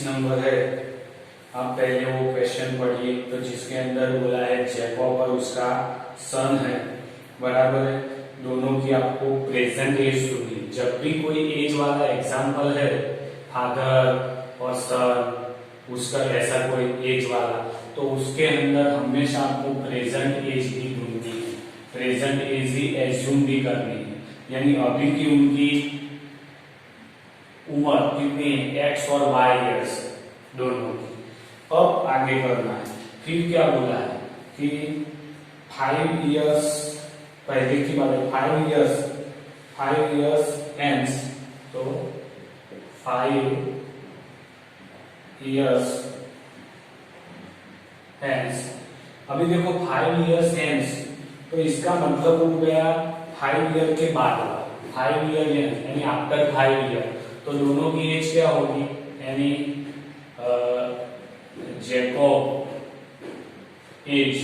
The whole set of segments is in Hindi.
नंबर है, आप पहले वो क्वेश्चन पढ़िए। तो जिसके अंदर बोला है जैकब और उसका सन है, बराबर है। दोनों की आपको प्रेजेंट एज होगी। जब भी कोई एज वाला एग्जाम्पल है, फादर और सन, उसका ऐसा कोई एज वाला, तो उसके अंदर हमेशा आपको प्रेजेंट एज ही ढूंढनी है, प्रेजेंट एज ही एज्यूम भी करनी है। यानी अभी की उनकी उम्र कितनी है, एक्स और वाई ईयर्स दोनों की। अब आगे करना है। फिर क्या बोला है कि 5 इयर्स, पहले की बात है, 5 इयर्स हेंस, तो 5 इयर्स हेंस। अभी देखो 5 इयर्स हेंस, तो इसका मतलब हो गया 5 ईयर के बाद, 5 ईयर यानी आफ्टर 5 ईयर। तो दोनों की एज क्या होगी, यानी Jacob age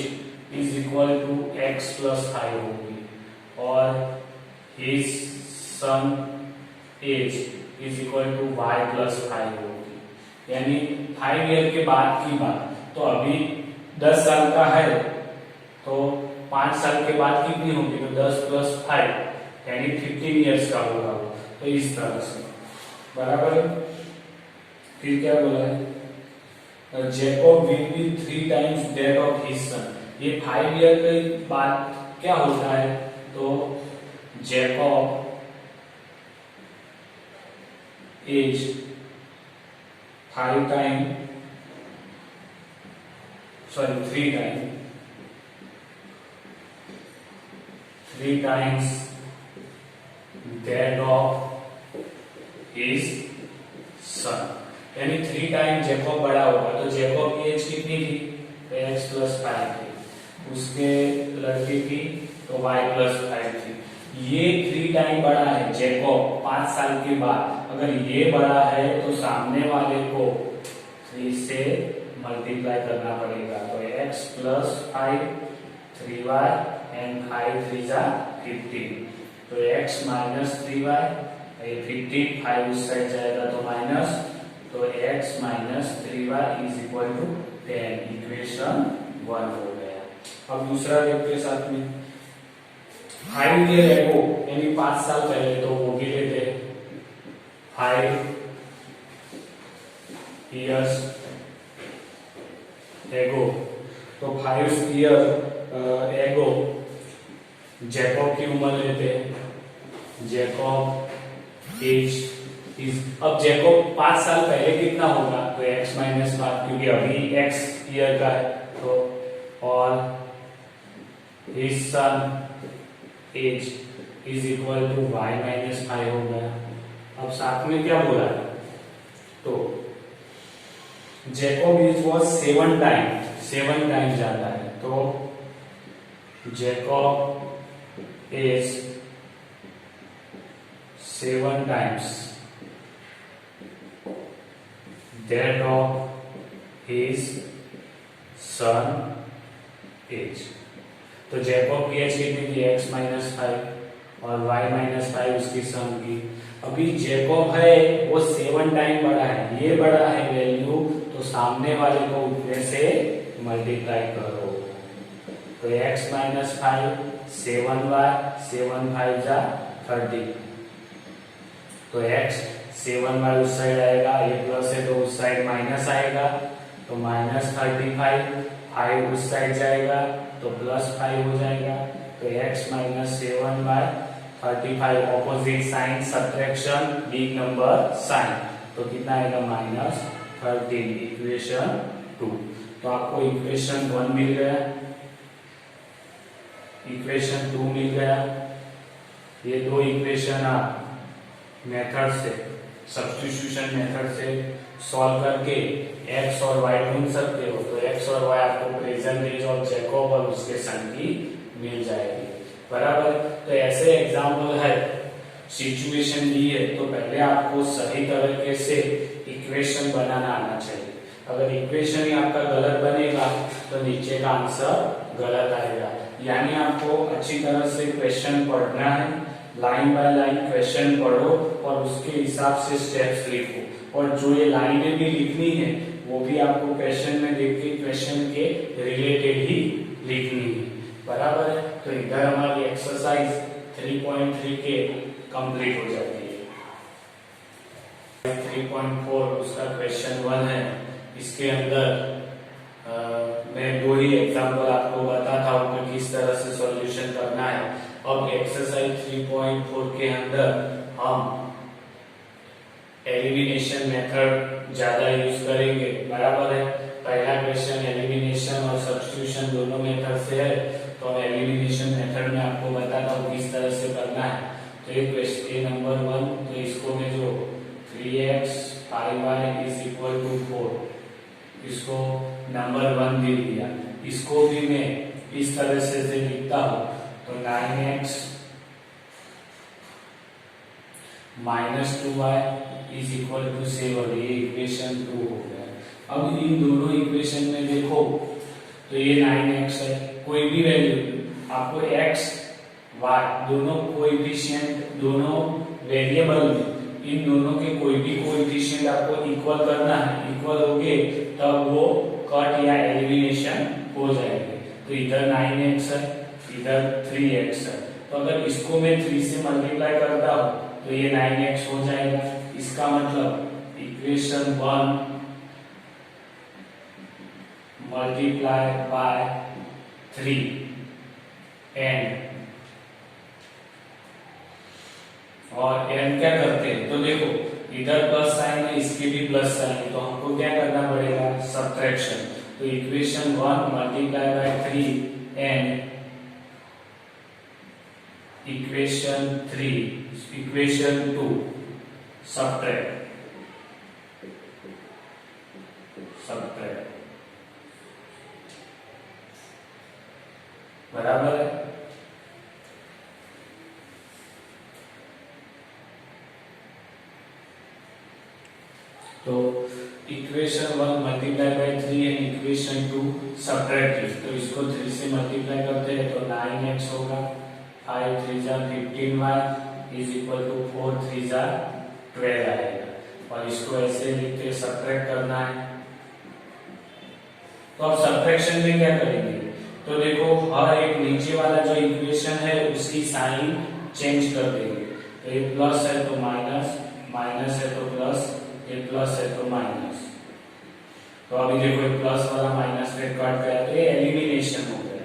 is equal to x plus 5 होगी, और his son age is equal to y plus 5 होगी। यानी 5 ईयर के बाद की बात। तो अभी 10 साल का है, तो 5 साल के बाद कितनी होगी, तो 10 प्लस 5 यानी 15 ईयर्स का होगा। तो इस तरह से, बराबर। फिर क्या बोला है, Jacob will be 3 times that of his son. ये 5 ईयर के बाद क्या होता है, तो Jacob age 3 times that of his son. यानी 3 टाइम जैकब बड़ा होगा। तो जैकब की एज कितनी थी, तो x प्लस 5 थी, उसके लड़के की तो y प्लस 5 थी। ये 3 टाइम बड़ा है जैकब 5 साल के बाद। अगर ये बड़ा है तो सामने वाले को 3 से मल्टीप्लाई करना पड़ेगा। तो x प्लस 5 3y एंड 5 3 जा 15। तो x माइनस 3y, ये 15, 5 उस साइड जाएगा तो माइनस, तो x minus 3y is equal to 10। Equation 1 हो गया। अब दूसरा देखते हैं साथ में। 5 ईयर एगो यानी 5 साल पहले, तो वो भी लेते हैं 5 इयर्स एगो। तो 5 ईयर एगो जैकब की उम्र लेते हैं। जैकब एज इज, अब जैकब 5 साल पहले कितना होगा, तो x माइनस 5, क्योंकि अभी x ईयर का है। तो और his son age is equal to y minus 5 हो गया। अब साथ में क्या बोला है, तो जैकब एज वॉज 7 टाइम जाता है। तो Jacob age 7 times that of his son age। तो जैकब की एज कितनी थी, x माइनस 5 और y माइनस 5 उसकी सन की। अभी जैकब है वो 7 टाइम बड़ा है, ये बड़ा है वैल्यू, तो सामने वाले को उतने से मल्टीप्लाई करो। तो x माइनस 5 7y 7 5 जा 30। तो x 7y उस साइड आएगा, ये प्लस है तो उस साइड माइनस आएगा, तो माइनस 35, 5 उस साइड जाएगा तो प्लस 5 हो जाएगा। तो x minus 7y 35, opposite sign, subtraction, big number sign, तो कितना आएगा, माइनस 13। इक्वेशन 2। तो आपको इक्वेशन 1 मिल गया, इक्वेशन 2 मिल गया। ये दो इक्वेशन आप मेथड से, सब्स्टिट्यूशन मेथड से सॉल्व करके x और y ढूंढ सकते हो। तो x और y आपको प्रेजेंट एज ऑफ जैकब और उसके सन की मिल जाएगी, बराबर। तो ऐसे एग्जाम्पल है, सिचुएशन दी है तो पहले आपको सही तरीके से इक्वेशन बनाना आना चाहिए। अगर इक्वेशन ही आपका गलत बनेगा तो नीचे का आंसर गलत आएगा। यानी आपको अच्छी तरह से क्वेश्चन पढ़ना है, लाइन बाय लाइन क्वेश्चन पढ़ो और उसके हिसाब से स्टेप्स लिखो, और जो ये लाइनें भी लिखनी है वो भी आपको क्वेश्चन में देख के क्वेश्चन के रिलेटेड ही लिखनी है, बराबर है। तो इधर हमारी एक्सरसाइज 3.3 के कंप्लीट हो जाती है। 3.4 उसका क्वेश्चन 1 है। इसके अंदर मैं 2 ही एग्जाम्पल आपको बताता हूँ कि किस तरह से सॉल्यूशन करना है। अब एक्सरसाइज 3.4 के अंदर हम एलिमिनेशन मेथड ज्यादा यूज करेंगे, बराबर है। पहला क्वेश्चन एलिमिनेशन और सब्स्टिट्यूशन दोनों मेथड से है, तो हम एलिमिनेशन मेथड में आपको बताता हूँ किस तरह से करना है। तो ये क्वेश्चन नंबर 1, तो इसको मैं जो 3x 5y is equal to 4, इसको नंबर 1 दे दिया। इसको भी मैं इस तरह से लिखता हूं, तो 9x minus 2y is equal to 7, ये इक्वेशन 2 हो गया। अब इन दोनों इक्वेशन में देखो तो ये 9x है, कोई भी वैल्यू आपको x y दोनों कोएफिशिएंट, दोनों वेरिएबल में इन दोनों के कोई भी कोएफिशिएंट आपको इक्वल करना है। इक्वल होंगे तब वो कट या एलिमिनेशन हो जाएंगे। तो इधर 9x है, इधर 3x है, तो अगर इसको मैं 3 से मल्टीप्लाई करता हूं तो ये 9x हो जाएगा। इसका मतलब इक्वेशन 1 मल्टीप्लाई बाय 3 एंड, और n क्या करते हैं, तो देखो इधर प्लस साइन है, इसके भी प्लस साइन है, तो हमको क्या करना पड़ेगा, सब्ट्रैक्शन। तो equation 1 multiply by 3 and equation 2 subtract, बराबर है। तो equation 1 multiply by 3 and equation 2 subtract, तो इसको 3 से मल्टीप्लाई करते हैं तो 9x होगा, 5 3 जा 15y इज इक्वल टू 4 3 जा 12 आएगा। और इसको ऐसे लिखते हैं, सब्ट्रैक्ट करना है। तो अब सब्ट्रैक्शन में क्या करेंगे, तो देखो हर एक नीचे वाला जो इक्वेशन है उसकी साइन चेंज कर देंगे। तो ये प्लस है तो माइनस, माइनस है तो प्लस, ये प्लस है तो माइनस। तो अभी देखो प्लस वाला माइनस में कट गया, तो ये एलिमिनेशन हो गया।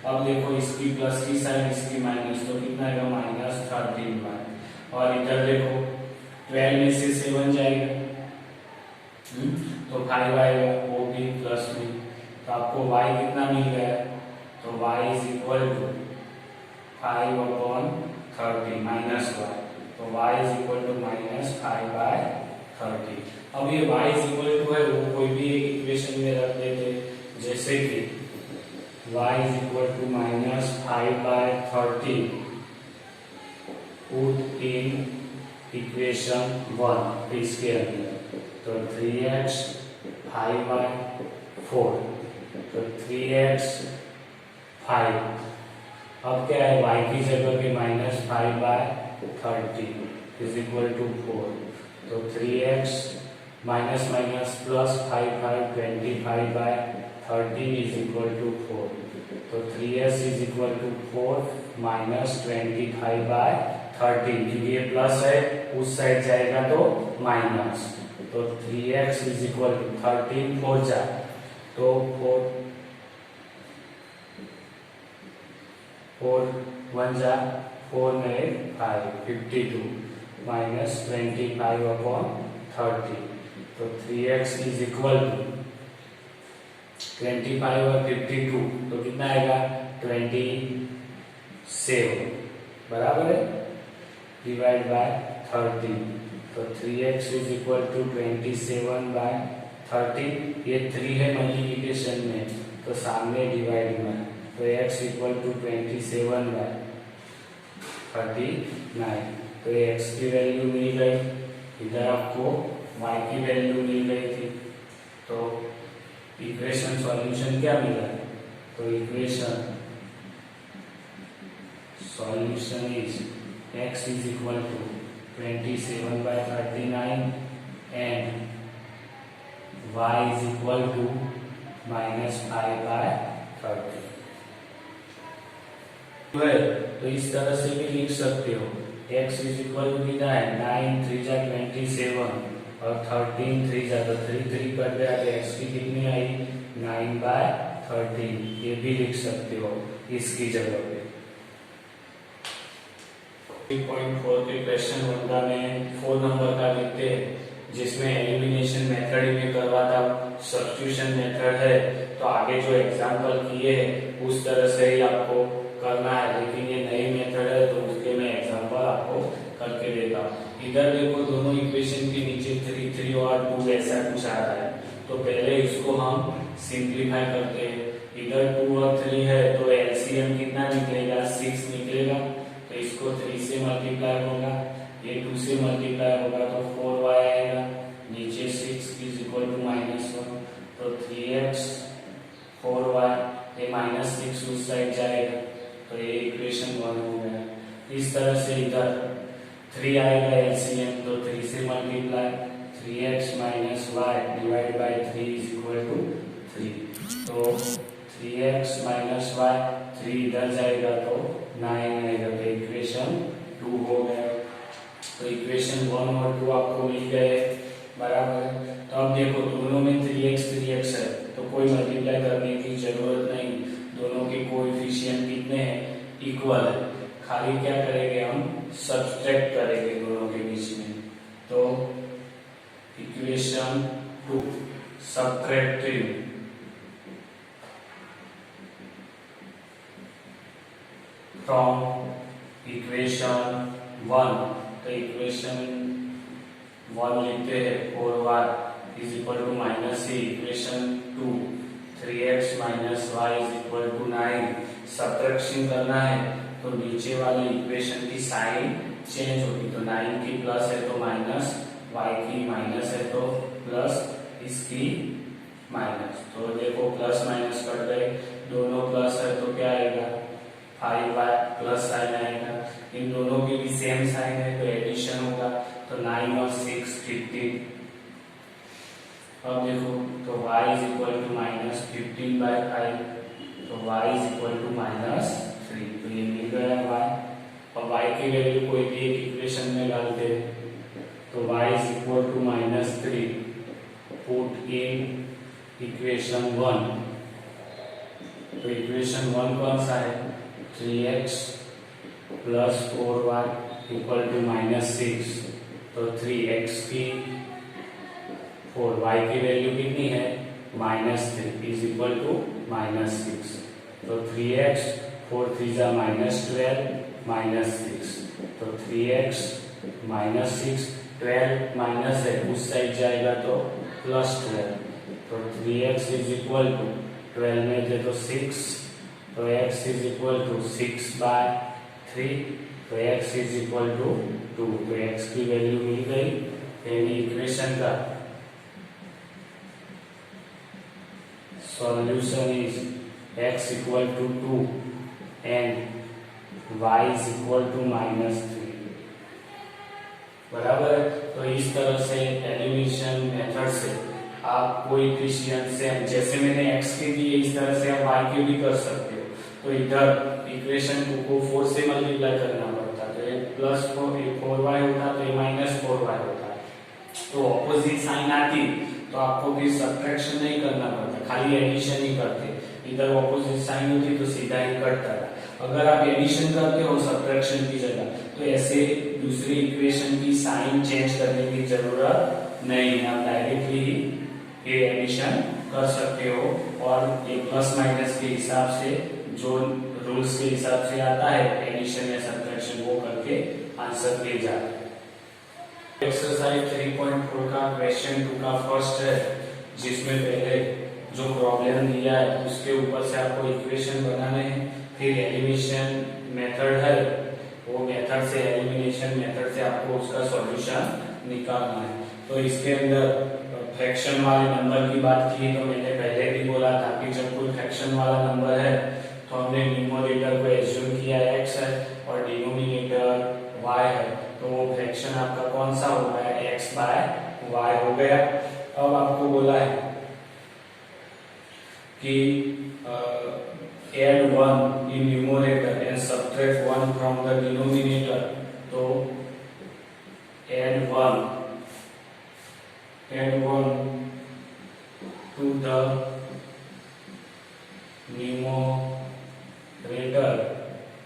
अब देखो इसकी प्लस की साइन, इसकी माइनस, तो कितना आएगा, माइनस 13y। और इधर देखो 12 में से 7 जाएगा, तो 5 आएगा, वो भी प्लस में। तो आपको y कितना मिल गया, तो y is equal to 5/30 minus y, तो y is equal to minus 5/30। अब ये y इज इक्वल टू है, वो कोई भी एक इक्वेशन में रख देते, जैसे कि y is equal to minus 5/30 put in equation 1 इसके अंदर, तो 3x 5y 4, तो 3x 5, अब क्या है y की जगह पे माइनस 5/30 इज इक्वल टू 4, तो 3x minus minus plus 5 25/30 is equal to 4, तो 3s is equal to 4 minus 25/30, क्योंकि ये प्लस है उस साइड जाएगा तो माइनस, तो 3x इज इक्वल टू 13 4 जा, तो 4 1 जा 4 में 5 52 माइनस 25/30, तो 3x इज इक्वल टू 25 और 52, तो कितना आएगा 27, बराबर है, डिवाइड बाय 30, तो 3x इज इक्वल टू 27/30। ये 3 है मल्टीप्लिकेशन में, तो सामने डिवाइड में, तो x इक्वल टू 27/39, तो x की वैल्यू मिल गई, इधर आपको y की वैल्यू मिल गई थी। तो इक्वेशन सॉल्यूशन क्या मिला, तो equation solution is x is equal to 27/39 and y is equal to -5/30 है। तो इस तरह से भी लिख सकते हो, x इज इक्वल टू कितना है 9 3 जा 27 और 13 3 जा तो 3 3 कर दिया तो x की कितनी आई 9/13, ये भी लिख सकते हो इसकी जगह पे। 3.4 के क्वेश्चन 1 में 4 नंबर का लिखते हैं जिसमें एलिमिनेशन मेथड ही में करवाता, सब्स्टिट्यूशन मेथड है तो आगे जो एग्जांपल किए उस तरह से ही आपको करना है, लेकिन ये नई मेथड है तो उसके मैं एग्जांपल आपको करके देता हूँ। इधर देखो दोनों इक्वेशन के नीचे 3 3 और 2 ऐसा कुछ आ रहा है, तो पहले इसको हम सिंप्लीफाई करते हैं। इधर 2 और 3 है तो एलसीएम कितना निकलेगा 6 निकलेगा, तो इसको 3 से मल्टीप्लाई होगा, ये 2 से मल्टीप्लाई होगा तो 4y आएगा, नीचे 6 इज इक्वल टू -1 तो 3x 4y, ये -6 उस साइड जाएगा तो ये इक्वेशन 1 हो गया। इस तरह से इधर 3 आएगा एलसीएम तो 3 से multiply 3x minus y divide by 3 is equal to 3, तो 3x माइनस y 3 इधर जाएगा तो 9 आएगा, तो इक्वेशन 2 हो गया। तो इक्वेशन 1 और 2 आपको मिल गए, बराबर है। तो अब देखो दोनों में 3x है तो कोई मल्टीप्लाई करने की जरूरत नहीं, दोनों के कोएफिशिएंट कितने हैं इक्वल है, खाली क्या करेंगे हम सब्सट्रैक्ट करेंगे दोनों के बीच में। तो इक्वेशन 2 सब्ट्रैक्टिंग फ्रॉम इक्वेशन 1, तो इक्वेशन 1 लिखते हैं 4y is equal to -c, equation 2 3x minus y is equal to 9, subtraction करना है तो नीचे वाले इक्वेशन की साइन चेंज होगी, तो 9 की प्लस है तो माइनस, y की माइनस है तो प्लस, इसकी माइनस, तो देखो प्लस माइनस कट गए, दोनों प्लस है तो क्या आएगा 5y प्लस साइन आएगा, इन दोनों की भी सेम साइन है तो एडिशन होगा, तो 9 और 6 15। अब देखो तो y इज इक्वल टू -15/5, तो y इज इक्वल टू -3, तो ये मिल गया y, और y की वैल्यू कोई भी एक इक्वेशन में डालते हैं तो y is equal to -3, put in equation 1, तो इक्वेशन 1 कौन सा है 3x plus 4y equal to -6, तो 3x की 4y की वैल्यू कितनी है -3 इज इक्वल टू -6, तो 3x 4 3 जा -12 -6, तो 3x -6 12 माइनस है उस साइड जाएगा तो +12, तो 3x इज इक्वल टू 12 में थे तो 6, तो x इज इक्वल टू 6/3, तो x इज इक्वल टू 2, तो x की वैल्यू मिल गई, यानी इक्वेशन का solution is x equal to 2 and y is equal to -3, बराबर है। तो इस तरह से एलिमिनेशन मेथड से आप कोई इक्वेशन से जैसे मैंने x के दिए इस तरह से आप y के भी कर सकते हो, तो इधर इक्वेशन को 4 से मल्टीप्लाई करना पड़ता है, तो ये +4y होता तो ये -4y होता, तो ऑपोजिट साइन आती तो आपको भी सब्ट्रैक्शन नहीं करना पड़ता, खाली एडिशन ही करते, इधर ऑपोजिट साइन होती तो सीधा ही कटता था। अगर आप एडिशन करते हो सब्ट्रैक्शन की जगह तो ऐसे दूसरी इक्वेशन की साइन चेंज करने की जरूरत नहीं है, आप डायरेक्टली ये एडिशन कर सकते हो, और ये प्लस माइनस के हिसाब से जो रूल्स के हिसाब से आता है एडिशन या सब्ट्रैक्शन वो करके आंसर दे जाते हैं। एक्सरसाइज 3.4 का क्वेश्चन 2 का फर्स्ट है, जिसमें पहले जो प्रॉब्लम दिया है उसके ऊपर से आपको इक्वेशन बनाने हैं, फिर एलिमिनेशन मेथड है वो मेथड से एलिमिनेशन मेथड से आपको उसका सॉल्यूशन निकालना है। तो इसके अंदर फ्रैक्शन वाले नंबर की बात की तो मैंने पहले भी बोला था कि जब कोई फ्रैक्शन वाला नंबर है तो हमने न्यूमरेटर को एज्यूम किया x है और डिनोमिनेटर y है, तो वो फ्रैक्शन आपका कौन सा हो गया, x बाय वाई हो गया। अब आपको बोला है कि add 1 in numerator and subtract 1 from the denominator, तो add 1 to the numerator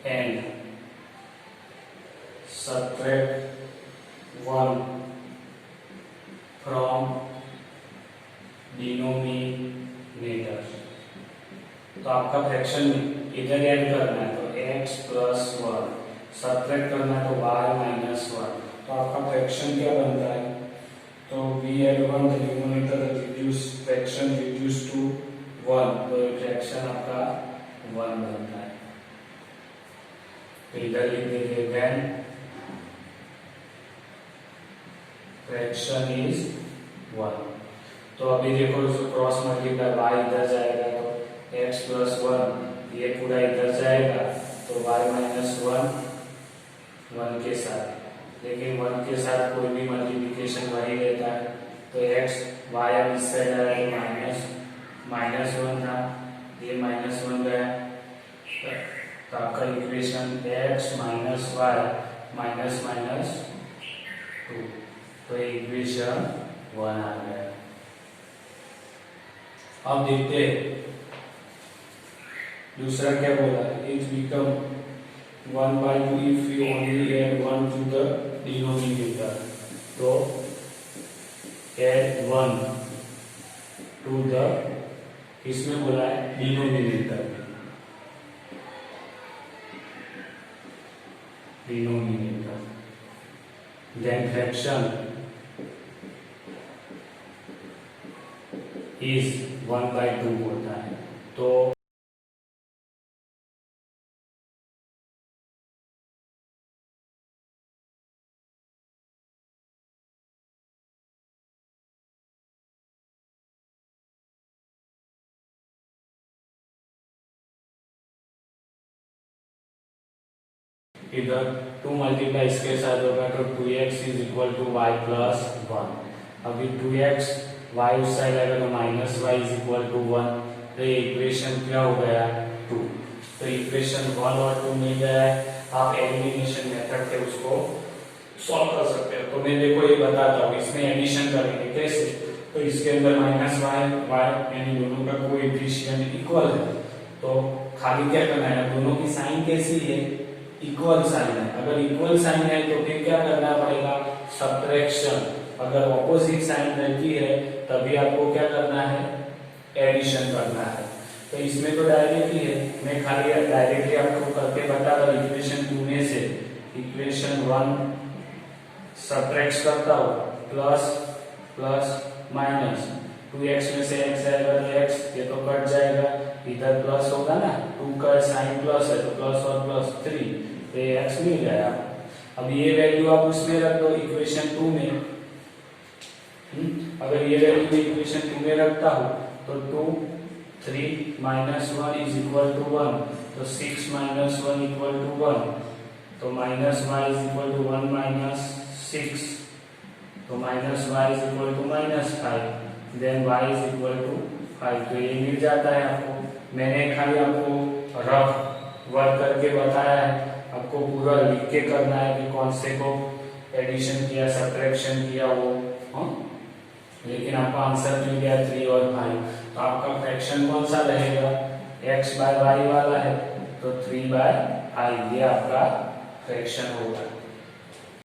and subtract 1 from denominator। तो आपका फ्रैक्शन इधर ऐड करना है तो x प्लस 1, सब्ट्रैक्ट करना है तो y माइनस 1। तो आपका फ्रैक्शन क्या बनता है, तो v add 1 the numerator reduce fraction reduce to 1, तो ये फ्रैक्शन आपका 1 बनता है। तो इधर लिख दीजिए व्हेन फ्रैक्शन इज 1। तो अभी देखो क्रॉस मल्टीप्लाई y इधर जाएगा तो x प्लस 1 ये पूरा इधर जाएगा तो y माइनस 1 के साथ, लेकिन 1 के साथ कोई भी मल्टीप्लिकेशन वही रहता है। तो x y अब इस साइड आ रहा है माइनस 1 था, ये माइनस 1 गया, तो आपका equation x minus Y minus minus 2, तो ये इक्वेशन 1 आ गया। अब देखते हैं दूसरा क्या बोला, it become 1/2 if you only add 1 to the denominator। तो add 1 to the, इसमें बोला है denominator then fraction is 1/2 होता है। तो इधर 2 मल्टीप्लाई इसके साथ होगा तो 2x is equal to Y plus 1। अभी 2x y उस साइड आएगा तो minus Y is equal to 1, तो ये इक्वेशन क्या हो गया 2। तो इक्वेशन 1 और 2 मिल गया है। आप एलिमिनेशन मेथड से उसको सॉल्व कर सकते हो। तो मैं देखो ये बताता हूँ, इसमें एडिशन करेंगे कैसे, तो इसके अंदर माइनस वाई यानी दोनों का कोएफिशिएंट इक्वल है, तो खाली क्या करना है, दोनों की साइन कैसी है, इक्वल साइन है। अगर इक्वल साइन है तो फिर क्या करना पड़ेगा, सब्ट्रैक्शन। अगर ऑपोजिट साइन रहती है तभी आपको क्या करना है, एडिशन करना है। तो इसमें तो डायरेक्ट ही है, मैं खाली डायरेक्टली आपको करके बता रहा हूं। इक्वेशन 2 में से इक्वेशन 1 सब्ट्रैक्ट करता हूं, प्लस प्लस माइनस 2x में से x आएगा तो x, ये तो कट जाएगा, इधर प्लस होगा ना, 2 का साइन प्लस है तो प्लस और प्लस 3, तो ये x मिल गया। अब ये वैल्यू आप उसमें रख दो इक्वेशन 2 में। अगर ये वैल्यू इक्वेशन 2 में रखता हूं तो 2 3 माइनस 1 इज इक्वल टू 1, तो 6 माइनस 1 इक्वल टू 1, तो minus y is equal to 1 minus 6, तो minus y is equal to minus 5, then y is equal to 5। तो ये मिल जाता है आपको। मैंने खाली आपको रफ वर्क करके बताया है, आपको पूरा लिख के करना है कि कौन से को एडिशन किया सब्ट्रैक्शन किया वो, लेकिन आपका आंसर मिल गया 3 और 5। तो आपका फ्रैक्शन कौन सा रहेगा, x बाय वाई वाला है तो 3/5 ये आपका फ्रैक्शन होगा।